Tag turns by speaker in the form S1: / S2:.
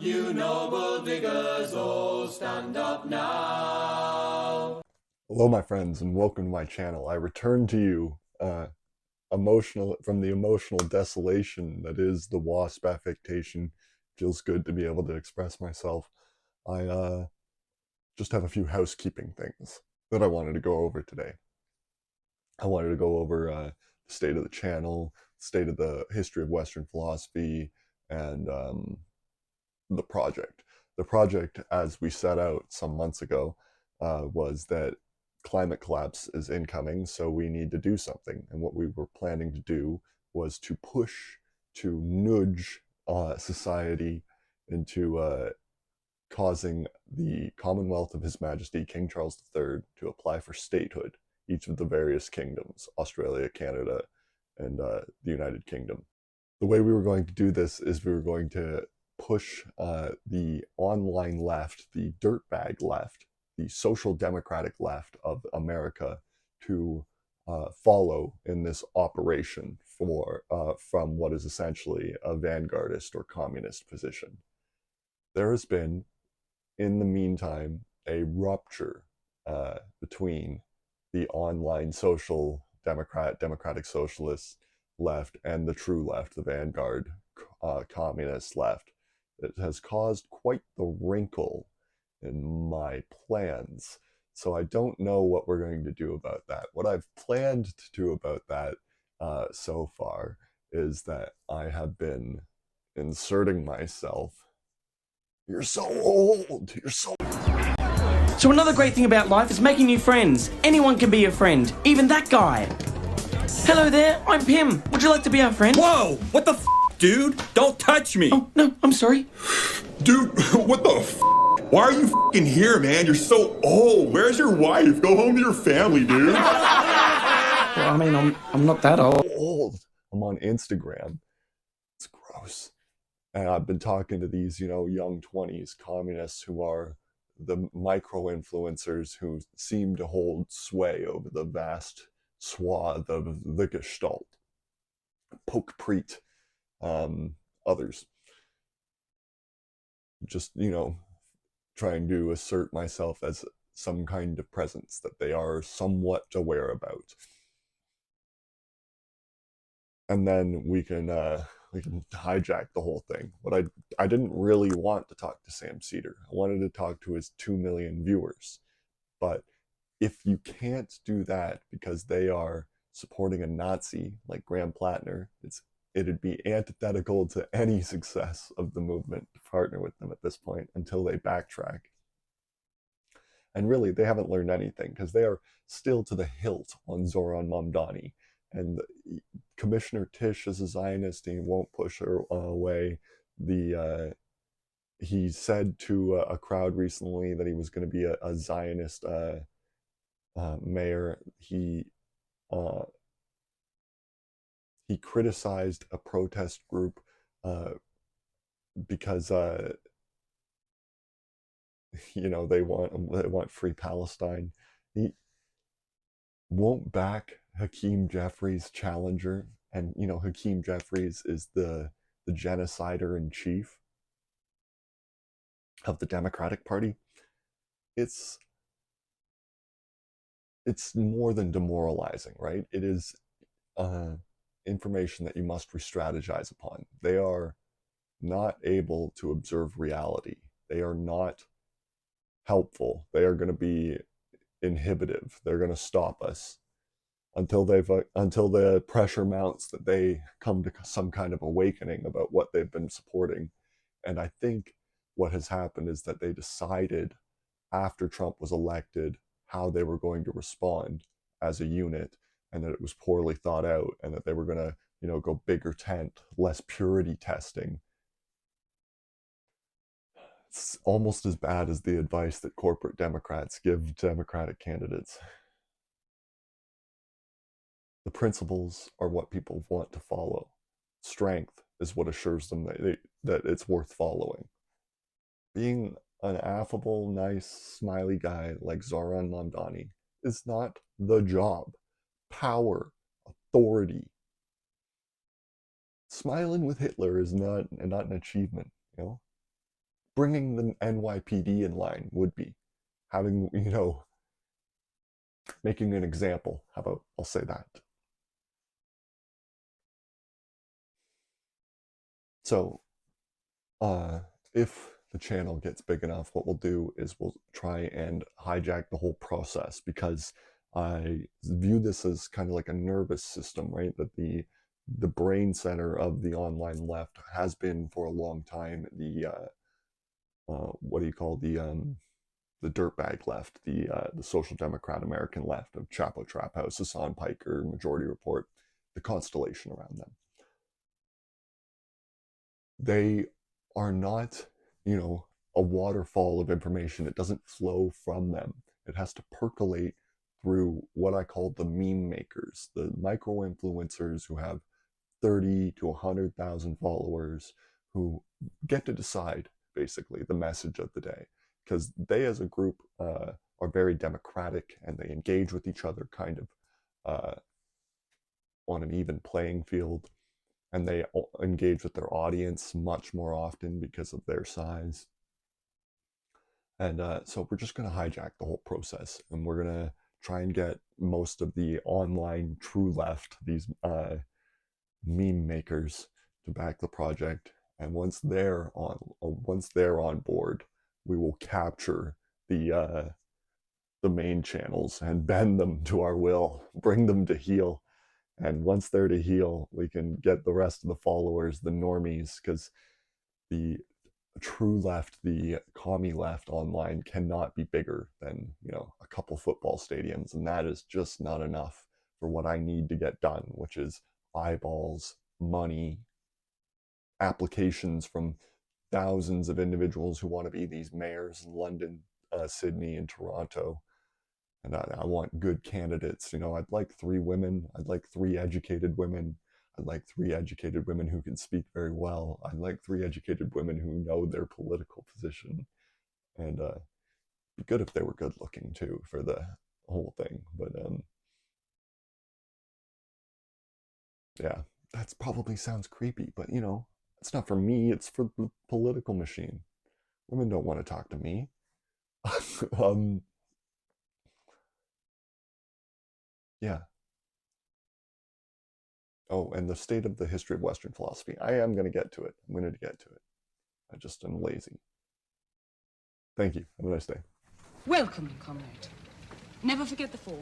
S1: You noble diggers, all stand up now.
S2: Hello, my friends, and welcome to my channel. I return to you, emotional from the emotional desolation that is the wasp affectation. Feels good to be able to express myself. I just have a few housekeeping things that I wanted to go over today. I wanted to go over the state of the channel, state of the history of Western philosophy, and the project. The project, as we set out some months ago, was that climate collapse is incoming, so we need to do something. And what we were planning to do was to push, to nudge society into causing the Commonwealth of His Majesty King Charles III to apply for statehood, each of the various kingdoms, Australia, Canada, and the United Kingdom. The way we were going to do this is we were going to push the online left, the dirtbag left, the social democratic left of America to follow in this operation from what is essentially a vanguardist or communist position. There has been, in the meantime, a rupture between the online social democratic socialist left and the true left, the vanguard communist left. It has caused quite the wrinkle in my plans. So I don't know what we're going to do about that. What I've planned to do about that so far is that I have been inserting myself. You're so old. You're so.
S3: So another great thing about life is making new friends. Anyone can be your friend, even that guy. Hello there, I'm Pim. Would you like to be our friend?
S4: Whoa! What the f***, dude? Don't touch me!
S3: Oh, no, I'm sorry.
S4: Dude, what the f***? Why are you f***ing here, man? You're so old. Where's your wife? Go home to your family, dude.
S3: Well, I mean, I'm not that old.
S2: I'm on Instagram. It's gross. And I've been talking to these, young 20s communists who are the micro-influencers who seem to hold sway over the vast swath of the Gestalt. Poke Preet, others. Just, trying to assert myself as some kind of presence that they are somewhat aware about. And then we can hijack the whole thing. But I didn't really want to talk to Sam Cedar. I wanted to talk to his 2 million viewers. But if you can't do that because they are supporting a Nazi like Graham Plattner, it'd be antithetical to any success of the movement to partner with them at this point until they backtrack. And really, they haven't learned anything because they are still to the hilt on Zohran Mamdani. And Commissioner Tish is a Zionist and he won't push her away. He said to a crowd recently that he was going to be a Zionist mayor. He criticized a protest group because they want free Palestine. He won't back Hakeem Jeffries' challenger, and Hakeem Jeffries is the genocider in chief of the Democratic Party. It's more than demoralizing, right? It is information that you must re-strategize upon. They are not able to observe reality. They are not helpful. They are going to be inhibitive. They're going to stop us until the pressure mounts that they come to some kind of awakening about what they've been supporting. And I think what has happened is that they decided after Trump was elected how they were going to respond as a unit, and that it was poorly thought out, and that they were going to go bigger tent, less purity testing. It's almost as bad as the advice that corporate Democrats give Democratic candidates. The principles are what people want to follow. Strength is what assures them that it's worth following. Being an affable, nice, smiley guy like Zohran Mamdani is not the job. Power, authority. Smiling with Hitler is not an achievement, bringing the NYPD in line would be having, making an example. How about I'll say that. So, if the channel gets big enough, what we'll do is we'll try and hijack the whole process, because I view this as kind of like a nervous system, right? That the brain center of the online left has been for a long time the what do you call the dirtbag left, the social democrat American left of Chapo Trap House, Hassan Piker, Majority Report, the constellation around them. They are not, a waterfall of information. It doesn't flow from them. It has to percolate through what I call the meme makers, the micro influencers who have 30 to 100,000 followers, who get to decide basically the message of the day, because they as a group are very democratic, and they engage with each other kind of on an even playing field, and they engage with their audience much more often because of their size. And so we're just going to hijack the whole process, and we're going to try and get most of the online true left, these meme makers, to back the project. And once they're on board, we will capture the main channels and bend them to our will, bring them to heel. And once they're to heel, we can get the rest of the followers, the normies, because the true left, the commie left online cannot be bigger than, a couple football stadiums. And that is just not enough for what I need to get done, which is eyeballs, money, applications from thousands of individuals who want to be these mayors in London, Sydney, and Toronto. And I want good candidates. I'd like 3 women. I'd like 3 educated women. I'd like 3 educated women who can speak very well. I'd like 3 educated women who know their political position. And be good if they were good looking too for the whole thing. But yeah, that probably sounds creepy, but it's not for me, it's for the political machine. Women don't want to talk to me. Yeah. Oh, and the state of the history of Western philosophy. I am going to get to it. I'm going to get to it. I just am lazy. Thank you. Have a nice day.
S5: Welcome, comrade. Never forget the form.